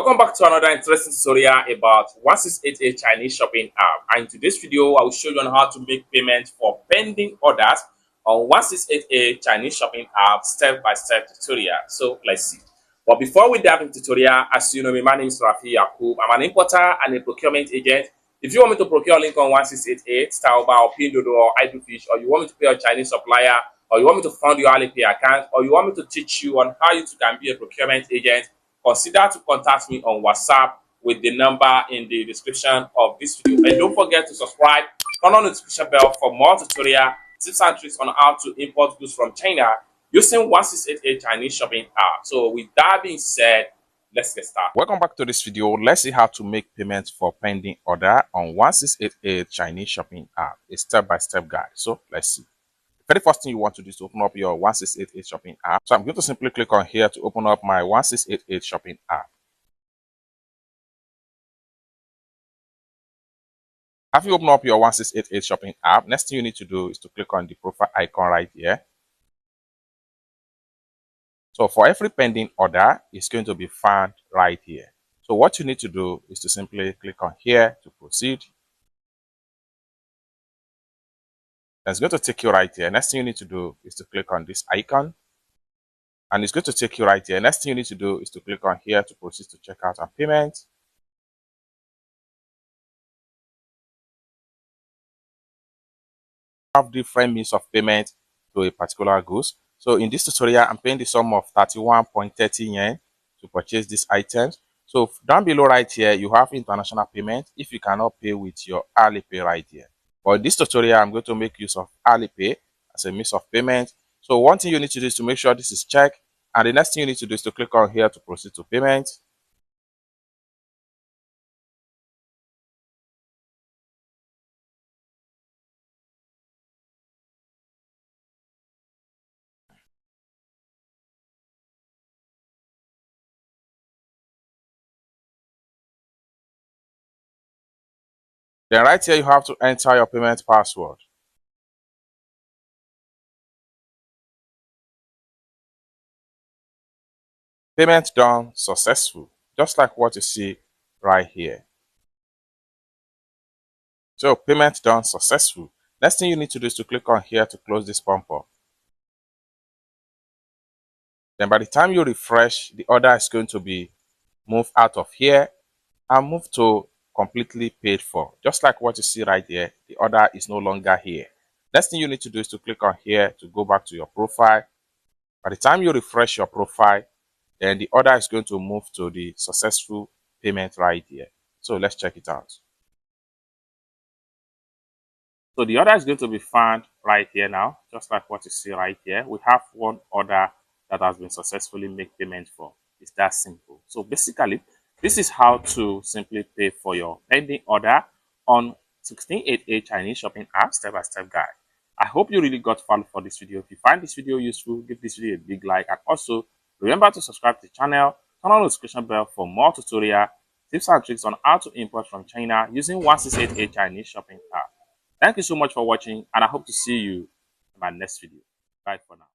Welcome back to another interesting tutorial about 1688 Chinese shopping app. And in today's video, I will show you on how to make payment for pending orders on 1688 Chinese shopping app step-by-step tutorial. So let's see. But before we dive into tutorial, as you know me, my name is Rafi Yakub. I'm an importer and a procurement agent. If you want me to procure link on 1688, Starbucks or pinduoduo or Idlefish, or you want me to pay a Chinese supplier, or you want me to fund your Alipay account, or you want me to teach you on how you can be a procurement agent, consider to contact me on WhatsApp with the number in the description of this video. And don't forget to subscribe, turn on the notification bell for more tutorial tips and tricks on how to import goods from China using 1688 Chinese shopping app. So with that being said, let's get started. Welcome back to this video. Let's see how to make payments for pending order on 1688 Chinese shopping app. A step-by-step guide. So let's see. The very first thing you want to do is to open up your 1688 shopping app. So I'm going to simply click on here to open up my 1688 shopping app. After you open up your 1688 shopping app, next thing you need to do is to click on the profile icon right here. So for every pending order, it's going to be found right here. So what you need to do is to simply click on here to proceed. It's going to take you right here. Next thing you need to do is to click on this icon. And it's going to take you right here. Next thing you need to do is to click on here to proceed to checkout and payment. Have different means of payment to a particular goods. So in this tutorial, I'm paying the sum of 31.30 yen to purchase these items. So down below right here, you have international payment if you cannot pay with your Alipay right here. But in this tutorial, I'm going to make use of Alipay as a means of payment. So one thing you need to do is to make sure this is checked. And the next thing you need to do is to click on here to proceed to payment. Then right here, you have to enter your payment password. Payment done successful, just like what you see right here. So payment done successful. Next thing you need to do is to click on here to close this pop-up. Then by the time you refresh, the order is going to be moved out of here and moved to completely paid for. Just like what you see right here, the order is no longer here. Next thing you need to do is to click on here to go back to your profile. By the time you refresh your profile, then the order is going to move to the successful payment right here. So let's check it out. So the order is going to be found right here now, just like what you see right here. We have one order that has been successfully made payment for. It's that simple. So basically, this is how to simply pay for your pending order on 1688 Chinese shopping app step-by-step guide. I hope you really got value for this video. If you find this video useful, give this video a big like, and also remember to subscribe to the channel, turn on the notification bell for more tutorial tips and tricks on how to import from China using 1688 Chinese shopping app. Thank you so much for watching, and I hope to see you in my next video. Bye for now.